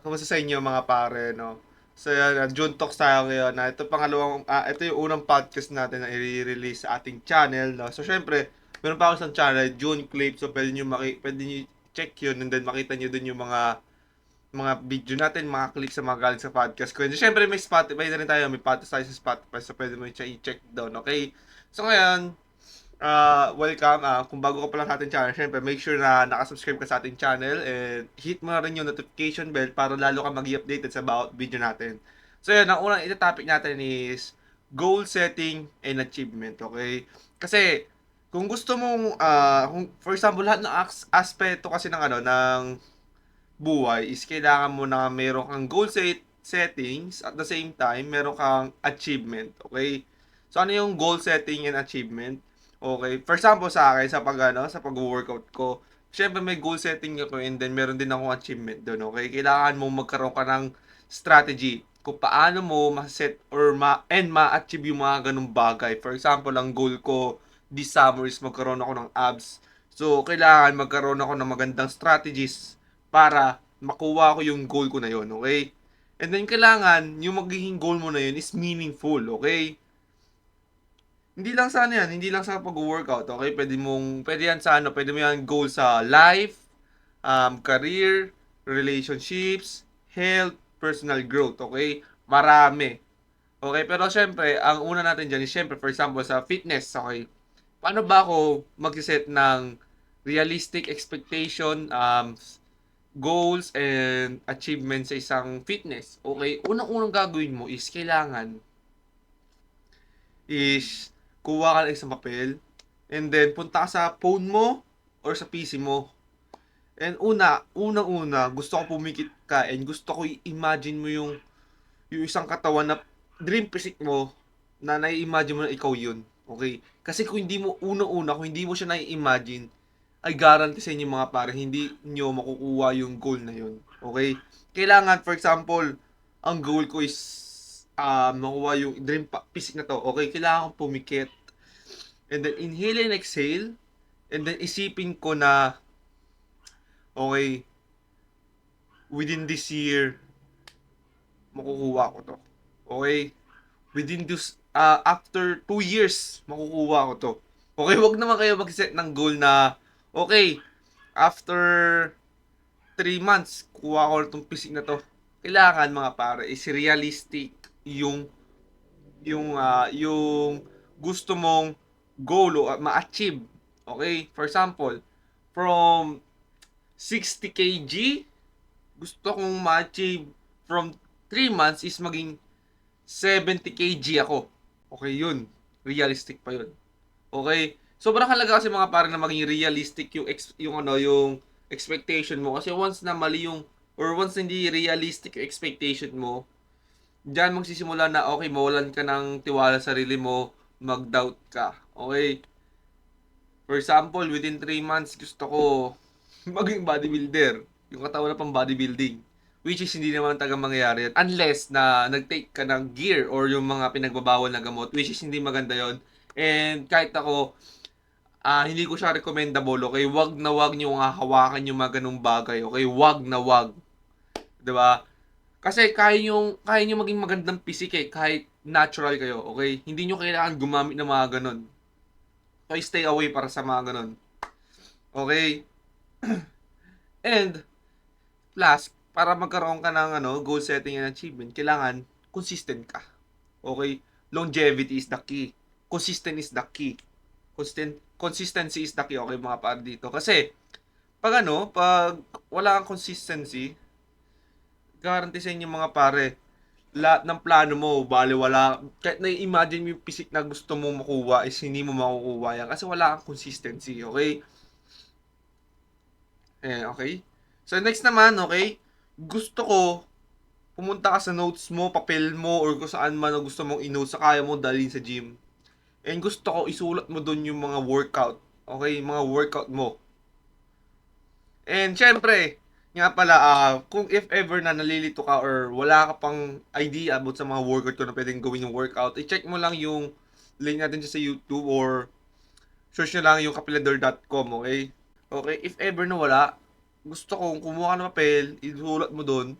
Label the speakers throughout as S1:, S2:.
S1: Kamusta sa inyo mga pare, no? So yan, June Talks tayo ngayon na ito ito yung unang podcast natin na i-release sa ating channel, no? So syempre, meron pa ako sa channel, June Clip, so pwede nyo check yun and then makita nyo dun yung mga video natin, mga clips sa mga galing sa podcast ko. And syempre may Spotify na rin tayo, may podcast tayo sa Spotify, so pwede mo i-check down, okay? So ngayon, welcome. Kung bago ka pa lang sa ating channel, syempre make sure na nakasubscribe ka sa ating channel and hit mo na rin yung notification bell para lalo ka mag-updated sa bawat video natin. So yun, ang unang ito-topic natin is goal setting and achievement, okay? Kasi kung gusto mong for example lahat ng aspeto kasi ng ng buhay is kailangan mo na meron kang settings at the same time meron kang achievement, okay? So ano yung goal setting and achievement? Okay, for example sa akin sa pag-workout ko, syempre may goal setting ako and then meron din akong achievement doon, okay? Kailangan mo magkaroon ka ng strategy kung paano mo ma-set or ma-achieve yung mga ganung bagay. For example, ang goal ko this summer is magkaroon ako ng abs. So, kailangan magkaroon ako ng magandang strategies para makuha ko yung goal ko na yun, okay? And then, kailangan, yung magiging goal mo na yun is meaningful, okay? Hindi lang sa pag-workout, okay? Pwede yan sa pwede mo yan goal sa life, career, relationships, health, personal growth, okay? Marami. Okay, pero syempre, ang una natin dyan is syempre, for example, sa fitness, okay? Paano ba ako mag-set ng realistic expectation, goals, and achievements sa isang fitness? Okay, unang-unang gagawin mo is kailangan is kuha ka ng isang papel and then punta ka sa phone mo or sa PC mo. And unang-una, gusto ko pumikit ka and gusto ko i-imagine mo yung isang katawan na dream physique mo na nai-imagine mo na ikaw yun. Okay? Kasi kung hindi mo, unang-una, kung hindi mo siya nai-imagine, ay guarantee sa inyo mga pare, hindi nyo makukuha yung goal na yun. Okay? Kailangan, for example, ang goal ko is makuha yung physique na to. Okay? Kailangan kong pumikit. And then, inhale and exhale. And then, isipin ko na, okay, within this year, makukuha ko to. Okay? After 2 years, makukuha ko to. Okay, wag naman kayo mag-set ng goal na, okay, after 3 months, kuha ko itong physique na to. Kailangan mga pare, is realistic yung gusto mong goal o ma-achieve. Okay? For example, from 60 kg, gusto kong ma-achieve from 3 months is maging 70 kg ako. Okay, yun. Realistic pa yun. Okay? Sobrang halaga kasi mga pare na maging realistic yung expectation mo kasi once na mali yung or once hindi realistic yung expectation mo, diyan magsisimula na okay, mawalan ka ng tiwala sa sarili mo, mag-doubt ka. Okay? For example, within 3 months gusto ko maging bodybuilder. Yung katawan na pang bodybuilding. Which is hindi naman taga mangyayari yan. Unless na nag-take ka ng gear or yung mga pinagbabawal na gamot. Which is hindi maganda yon. And kahit ako, hindi ko siya recommendable. Okay? Wag nyo nga hawakan yung mga ganung bagay. Okay? Wag na wag. 'Di ba? Kasi kaya nyo maging magandang pisik kahit natural kayo. Okay? Hindi nyo kailangan gumamit ng mga ganun. Okay? Stay away para sa mga ganun. Okay? And plus, para magkaroon ka ng goal setting and achievement, kailangan consistent ka. Okay? Longevity is the key. Consistent is the key. Consistency is the key, okay mga pare dito. Kasi, pag wala kang consistency, guarantee sa inyo mga pare, lahat ng plano mo, bali wala, kahit na-imagine mo yung physique na gusto mong makuha is hindi mo makukuha yan kasi wala kang consistency, okay? Okay? So, next naman, okay? Gusto ko, pumunta ka sa notes mo, papel mo, or kung saan man na gusto mong i-note sa kaya mo dalhin sa gym. And gusto ko, isulat mo dun yung mga workout. Okay? Mga workout mo. And syempre, nga pala, kung if ever na nalilito ka or wala ka pang idea about sa mga workout ko na pwedeng gawin yung workout, i-check mo lang yung link natin sa YouTube or search nyo lang yung kapilador.com, okay? Okay, if ever na wala, gusto kong kumuha ka ng papel, isulat mo doon,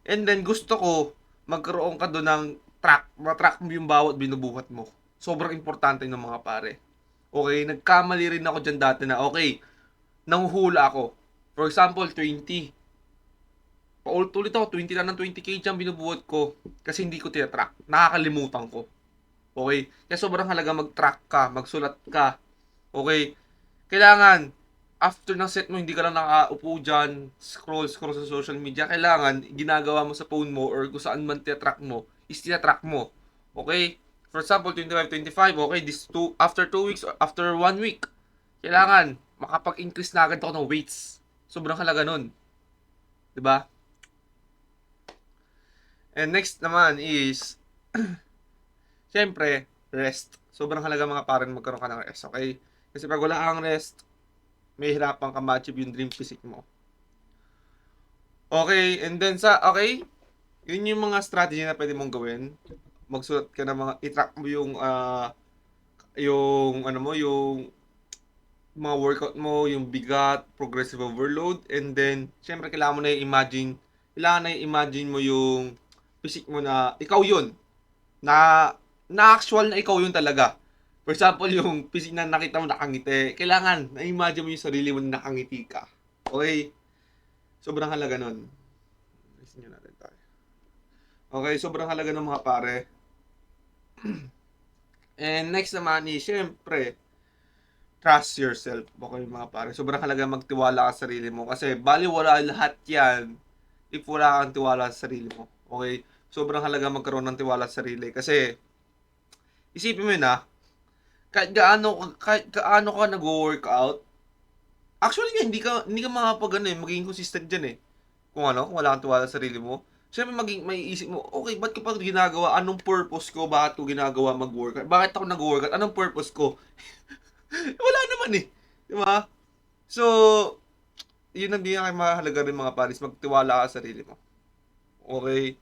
S1: And then gusto ko magkaroon ka doon ng track, matrack mo yung bawat binubuhat mo. Sobrang importante ng mga pare. Okay, nagkamali rin ako dyan dati na okay, nanghuhula ako. For example, 20. Paulit-ulit ako, 20 lang ng 20k dyan binubuhat ko kasi hindi ko tinatrack. Nakakalimutan ko. Okay? Kaya sobrang halaga mag-track ka, magsulat ka. Okay? Kailangan, after ng set mo, hindi ka lang nakaupo dyan, scroll sa social media. Kailangan, ginagawa mo sa phone mo or kung saan man tinatrack mo, is tinatrack mo. Okay? For example, 25, 25, okay, after 2 weeks, or after 1 week, kailangan, makapag-increase na agad ako ng weights. Sobrang halaga nun. 'Di ba? And next naman is, syempre, rest. Sobrang halaga mga pare na magkaroon ka ng rest, okay? Kasi pag wala kang rest, may hirapan ka ma-achieve yung dream physique mo. Okay, and then okay, yun yung mga strategy na pwede mong gawin. Magsulat ka ng mga, i-track mo yung ano mo, yung mga workout mo, yung bigat, progressive overload, and then, syempre, kailangan na i-imagine mo yung physique mo na ikaw yun, na actual na ikaw yun talaga. For example, yung physique na nakita mo nakangiti, kailangan na-imagine mo yung sarili mo na nakangiti ka. Okay? Sobrang halaga nun. Listen natin tayo. Okay, sobrang halaga ng mga pare. And next naman is, syempre, trust yourself. Okay, mga pare. Sobrang halaga magtiwala ka sa sarili mo. Kasi baliwala lahat yan if wala kang tiwala sa sarili mo. Okay? Sobrang halaga magkaroon ng tiwala sa sarili. Kasi, isipin mo yun kahit gaano ka nag-workout, actually nga, hindi ka makapag magiging consistent dyan eh. Kung wala kang tiwala sa sarili mo. Siyempre, may isip mo, okay, ba't ko pa ginagawa? Anong purpose ko? Bakit ko ginagawa mag-workout? Bakit ako nag-workout? Anong purpose ko? Wala naman eh. Di ba? So, yun ang mahalaga rin mga paris, magtiwala ka sa sarili mo. Okay?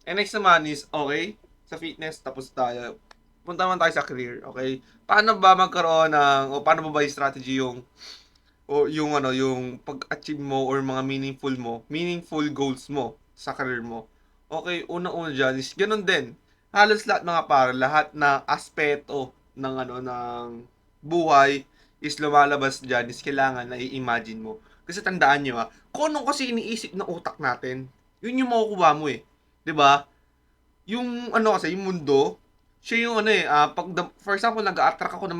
S1: And next naman is, okay, sa fitness, tapos tayo. Punta naman tayo sa career, okay? Paano ba magkaroon o paano ba yung strategy yung pag-achieve mo or mga meaningful goals mo sa career mo? Okay, una-una dyan is, ganun din. Halos lahat na aspeto ng buhay is lumalabas dyan is kailangan na i-imagine mo. Kasi tandaan nyo kung anong kasi iniisip ng utak natin, yun yung makukuha mo eh. 'Di ba? Yung kasi, yung mundo, siya yung for example, nag-a-attract ako na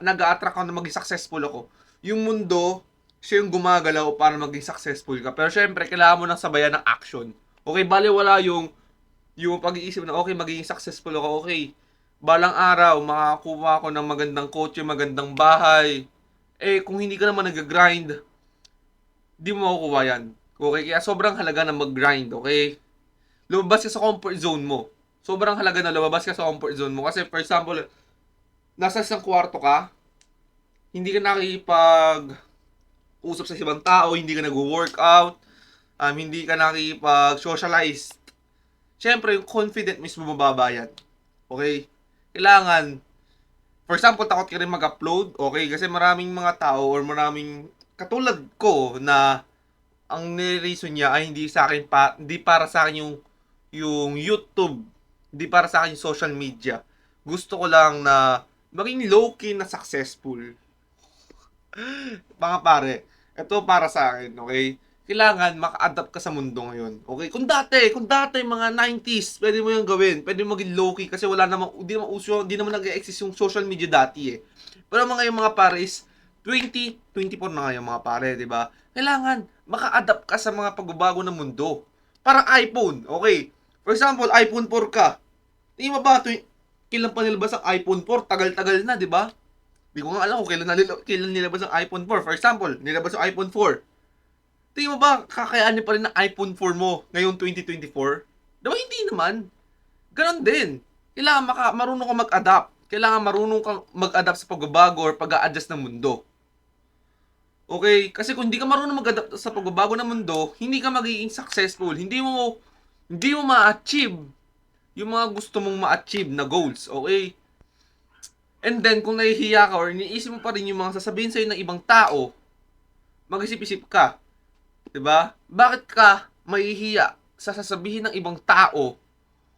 S1: nag-a-attract ako na maging successful ako. Yung mundo, siya yung gumagalaw para maging successful ka. Pero syempre, kailangan mo nang sabayan ng action. Okay, bale wala yung pag-iisip na okay, magiging successful ako, okay. Balang araw, makakuha ako ng magandang kotse, magandang bahay. Eh, kung hindi ka naman nag-grind, di mo makukuha yan. Okay, kaya sobrang halaga na mag-grind, okay? Lumabas ka sa comfort zone mo. Sobrang halaga na lumabas ka sa comfort zone mo. Kasi, for example, nasa isang kwarto ka, hindi ka nakikipag-usap sa ibang tao, hindi ka nag-workout, hindi ka nakikipag-socialize. Siyempre, yung confident mismo mababa yan. Okay? Kailangan, for example, takot ka rin mag-upload, okay? Kasi maraming mga tao or maraming katulad ko na ang nire-reason niya ay hindi para sa akin yung YouTube, hindi para sa akin yung social media. Gusto ko lang na maging low-key na successful. Mga pare, ito para sa akin, okay? Kailangan maka-adapt ka sa mundo ngayon. Okay? Kung dati mga 90s, pwede mo 'yung gawin. Pwede mo maging low-key kasi hindi naman nag-exist yung social media dati eh. Pero yung mga pare is 2024 na ngayon mga pare, 'di ba? Kailangan maka-adapt ka sa mga pagbabago ng mundo. Parang iPhone, okay? For example, iPhone 4 ka. Hindi mo ba kailan pa nilabas ang iPhone 4? Tagal-tagal na, 'di ba? Hindi ko nga alam kung kailan nilabas ang iPhone 4. For example, nilabas ang iPhone 4. Tingin mo ba kakayanin pa rin ng iPhone 4 mo ngayong 2024? Diba hindi naman? Ganon din. Kailangan marunong ka mag-adapt. Kailangan marunong kang mag-adapt sa pagbabago or pag-a-adjust ng mundo. Okay? Kasi kung hindi ka marunong mag-adapt sa pagbabago ng mundo, hindi ka magiging successful. Hindi mo ma-achieve yung mga gusto mong ma-achieve na goals. Okay? And then, kung nahihiya ka or iniisip mo pa rin yung mga sasabihin sa'yo ng ibang tao, mag-isip-isip ka. 'Di ba? Bakit ka mahihiya sa sasabihin ng ibang tao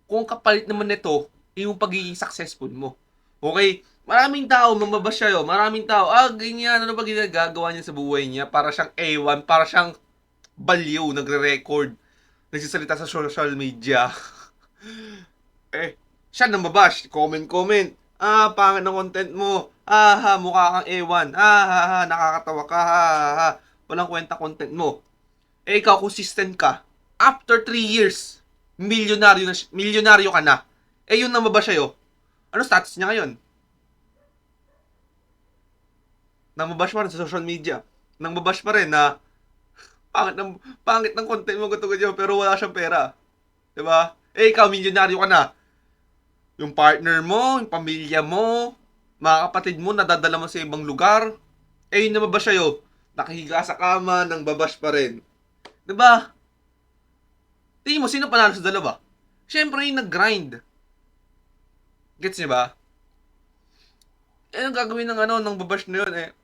S1: kung kapalit naman nito yung pagiging successful mo? Okay? Maraming tao mambabash sa'yo, maraming tao, ganyan, ano ba ginagagawa niya sa buhay niya? Para siyang ewan, para siyang baliw, nagre-record, nagsasalita sa social media. Siya nambabash, comment. Pangit ng content mo. Mukha kang ewan. Nakakatawa ka. Walang kwenta content mo. Ikaw, consistent ka. After 3 years, milyonaryo ka na. Yun nambabash sa'yo. Ano status niya ngayon? Nambabash pa rin sa social media. Nambabash pa rin na pangit ng content mo, ganito, pero wala siyang pera. 'Di ba? Ikaw, milyonaryo ka na. Yung partner mo, yung pamilya mo, mga kapatid mo, nadadala mo sa ibang lugar. Yun naman ba sa'yo? Nakahiga sa kama, nang babash pa rin. 'Di ba? Tingin mo, sino panalo sa dalawa? Siyempre, yung nag-grind. Gets niyo ba? Anong gagawin ng ng babash na yun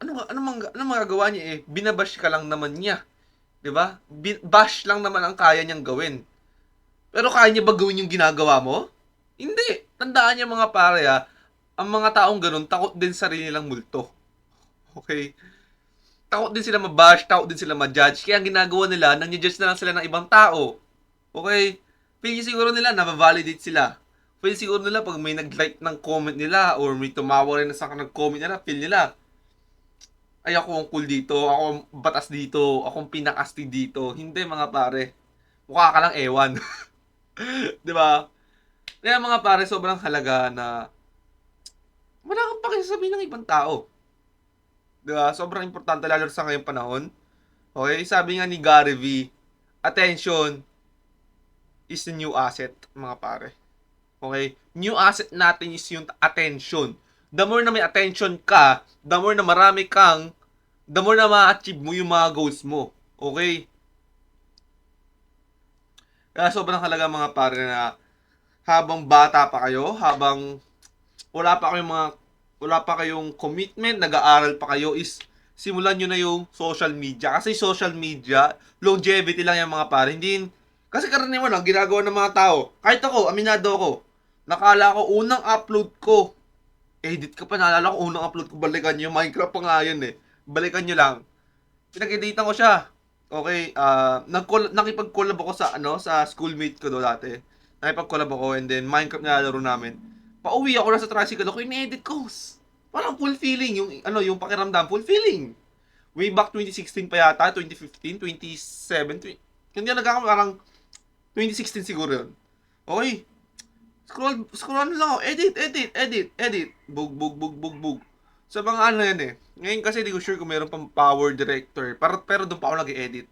S1: ano magagawa niya binabash ka lang naman niya. 'Di ba? Bash lang naman ang kaya niyang gawin. Pero kaya niya ba gawin yung ginagawa mo? Hindi. Tandaan niyo mga pare ang mga taong ganun, takot din sa sarili nilang multo. Okay? Takot din sila mabash, takot din sila ma-judge. Kaya ang ginagawa nila, nang-judge na lang sila ng ibang tao. Okay? Feel siguro nila, na-validate sila. Feel siguro nila, pag may nag-like ng comment nila, or may tumawa rin sa nag-comment nila, feel nila, ay ako ang cool dito, ako ang batas dito, ako ang pinakastig dito. Hindi mga pare. Mukha ka lang ewan. 'Di ba? Kaya mga pare, sobrang halaga na wala kang pakisasabihin ng ibang tao. 'Di ba? Sobrang importante lalo sa ngayong panahon. Okay? Sabi nga ni Gary V, attention is the new asset, mga pare. Okay? New asset natin is yung attention. The more na may attention ka, the more na marami kang, the more na ma-achieve mo yung mga goals mo. Okay? Kaya sobrang halaga mga pare na habang bata pa kayo, habang wala pa kayong mga wala pa kayong commitment, nag-aaral pa kayo, is simulan nyo na yung social media. Kasi social media, longevity lang yung mga pare. Hindi, kasi karaniwan ang ginagawa ng mga tao. Kahit ako, aminado ako. Nakala ko, unang upload ko, edit ka pa, naalala ko, unang upload ko, balikan nyo, Minecraft pa nga yun Balikan nyo lang. Pinag-editan ko siya. Okay, nakipag-collab ako sa schoolmate ko do dati. Nakipag-collab ako, and then Minecraft nilalaro namin. Pauwi ako na sa tricycle ako, in-edit ko. Parang fulfilling yung pakiramdam, fulfilling. Way back 2016 pa yata, 2015, 2017, hindi na nagkakamali, parang 2016 siguro yun. Okay, scroll lang ako, edit. Bug. Sa mga yan Ngayon kasi di ko sure kung meron pang power director. Pero doon pa ako nag-edit.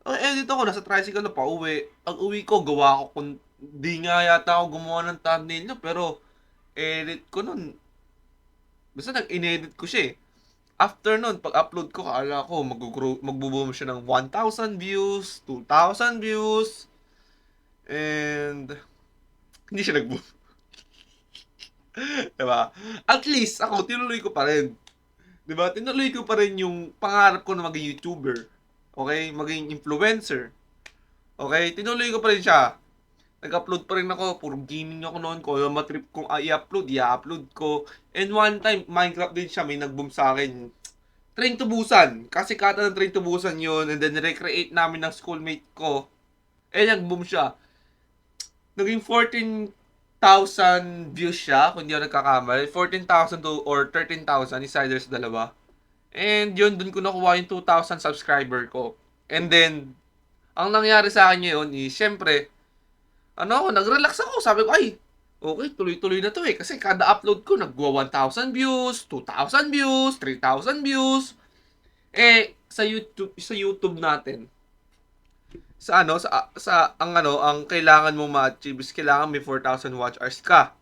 S1: Edit ako, nasa tricycle na pauwi. Ang uwi ko, gawa ko kung di nga yata ako gumawa ng thumbnail nyo, pero edit ko nun. Basta nag-inedit ko siya After nun, pag-upload ko, kala ko magbo-boom siya ng 1,000 views, 2,000 views, and hindi siya nag-boom. Diba? At least, ako, tinuloy ko pa rin. Diba? Tinuloy ko pa rin yung pangarap ko na maging YouTuber. Okay? Maging influencer. Okay? Tinuloy ko pa rin siya. Nag-upload pa rin ako. Puro gaming ako noon. Kung ano matrip kong i-upload ko. And one time, Minecraft din siya. May nag-boom sa akin. Train to Busan. Kasi kata ng Train to Busan yun. And then, recreate namin ng schoolmate ko. Nag-boom siya. Naging 14,000 views siya, kung hindi ako nagkakamali. 14,000 to or 13,000 is either sa dalawa. And yun, dun ko nakuha yung 2,000 subscriber ko. And then, ang nangyari sa akin ngayon is, syempre, nag-relax ako. Sabi ko, ay, okay, tuloy-tuloy na to Kasi kada upload ko, nagwa 1,000 views, 2,000 views, 3,000 views. Sa YouTube natin, ang kailangan mo ma-achieve is kailangan may 4,000 watch hours ka.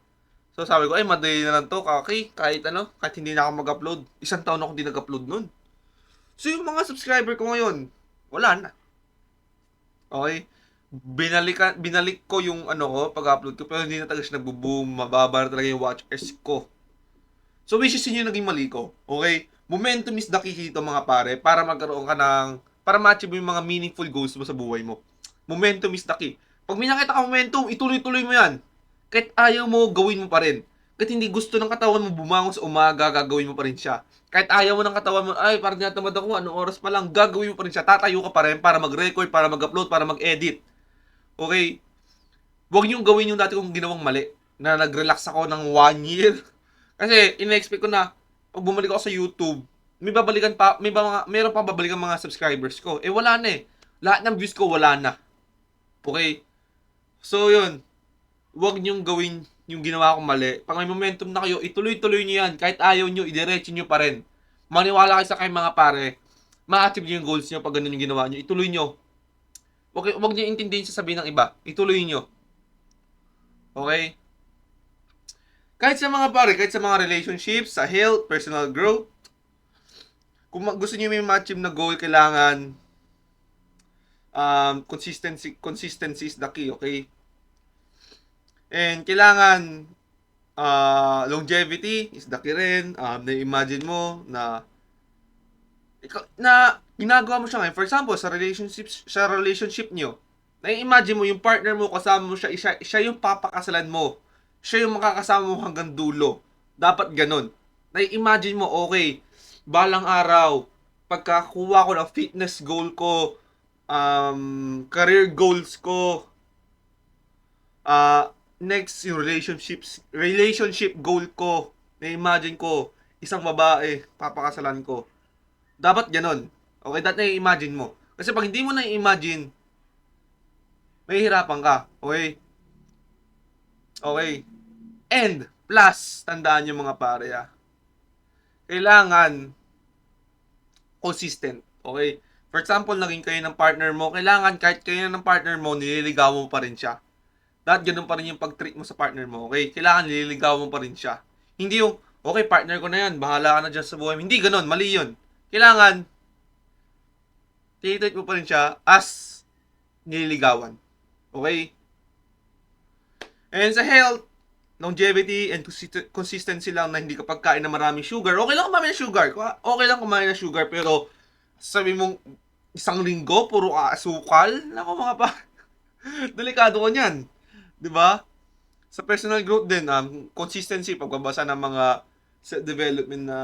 S1: So sabi ko, ay madali na lang to, okay, kahit hindi na ako mag-upload. Isang taon ako hindi nag-upload nun. So yung mga subscriber ko ngayon, wala na. Okay? Binalik ko yung pag-upload ko, pero hindi na talaga siya nagbo-boom, mababa na talaga yung watch hours ko. So which is yun yung naging mali ko. Okay? Momentum is the key dito mga pare, para magkaroon ka ng para ma-achieve mo yung mga meaningful goals mo sa buhay mo. Momentum is the key. Pag may nakita kang momentum, ituloy-tuloy mo yan. Kahit ayaw mo, gawin mo pa rin. Kahit hindi gusto ng katawan mo bumangon sa umaga, gagawin mo pa rin siya. Kahit ayaw mo ng katawan mo, ay, parang tinatamad ako, anong oras pa lang, gagawin mo pa rin siya. Tatayo ka pa rin para mag-record, para mag-upload, para mag-edit. Okay? Huwag niyong gawin yung dati kong ginawang mali. Na nag-relax ako ng 1 year. Kasi, ina-expect ko na, pag bumalik ako sa YouTube, meron pa babalikan mga subscribers ko. Eh, wala na eh. Lahat ng views ko, wala na. Okay? So, yun. Huwag niyong gawin yung ginawa kong mali. Pag may momentum na kayo, ituloy-tuloy niyo yan. Kahit ayaw niyo, idiretso niyo pa rin. Maniwala kayo sa kayong mga pare. Ma-achieve niyo yung goals niyo pag ganun yung ginawa niyo. Ituloy niyo. Huwag niyo intindihin sa sabihin ng iba. Ituloy niyo. Okay? Kahit sa mga pare, kahit sa mga relationships, sa health, personal growth, kung gusto niyo may ma-achieve na goal, kailangan consistency is the key, okay? And kailangan longevity is the key rin. Na-imagine mo na ginagawa mo siya ngayon. For example, sa relationship niyo, na-imagine mo yung partner mo, kasama mo siya yung papakasalan mo. Siya yung makakasama mo hanggang dulo. Dapat ganun. Na-imagine mo, okay, balang araw, pagkakuha ko ng fitness goal ko, career goals ko, next yung relationship goal ko, na-imagine ko, isang babae, papakasalan ko. Dapat ganun. Okay, dapat na-imagine mo. Kasi pag hindi mo na-imagine, mahihirapan ka. Okay? Okay. And, plus, tandaan nyo mga pare kailangan consistent. Okay? For example, naging kayo ng partner mo, kailangan kahit kayo ng partner mo, nililigawan mo pa rin siya. Dapat ganun pa rin yung pag-treat mo sa partner mo. Okay? Kailangan nililigawan mo pa rin siya. Hindi yung, okay, partner ko na yan, bahala ka na dyan sa buhay. Hindi ganun, mali yun. Kailangan, tinitreat mo pa rin siya as nililigawan. Okay? And sa health, longevity and consistency lang na hindi ka pagkain na maraming sugar. Okay lang kumain ng sugar. Okay lang kumain ng sugar, pero sabi mong isang linggo, puro asukal. Nako mga pa, delikado ko niyan. 'Di ba? Sa personal growth din, consistency, pagbabasa ng mga self-development na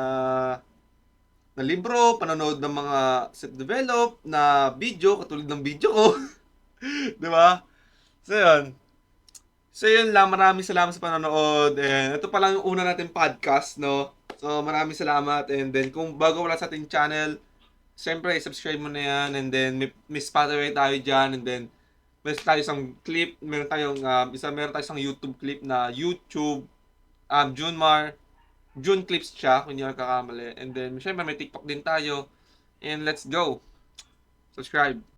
S1: libro, panonood ng mga self-develop na video, katulad ng video ko. 'Di ba? So, yun. So, yun lang. Maraming salamat sa panonood. And ito pa lang yung una natin podcast, no? So, maraming salamat. And then, kung bago wala sa ating channel, siyempre, subscribe mo na yan. And then, may Spotify tayo dyan. And then, meron tayo isang clip. Meron tayo isang YouTube clip na YouTube, June clips siya, kung hindi ako kakamali. And then, siyempre, may TikTok din tayo. And let's go. Subscribe.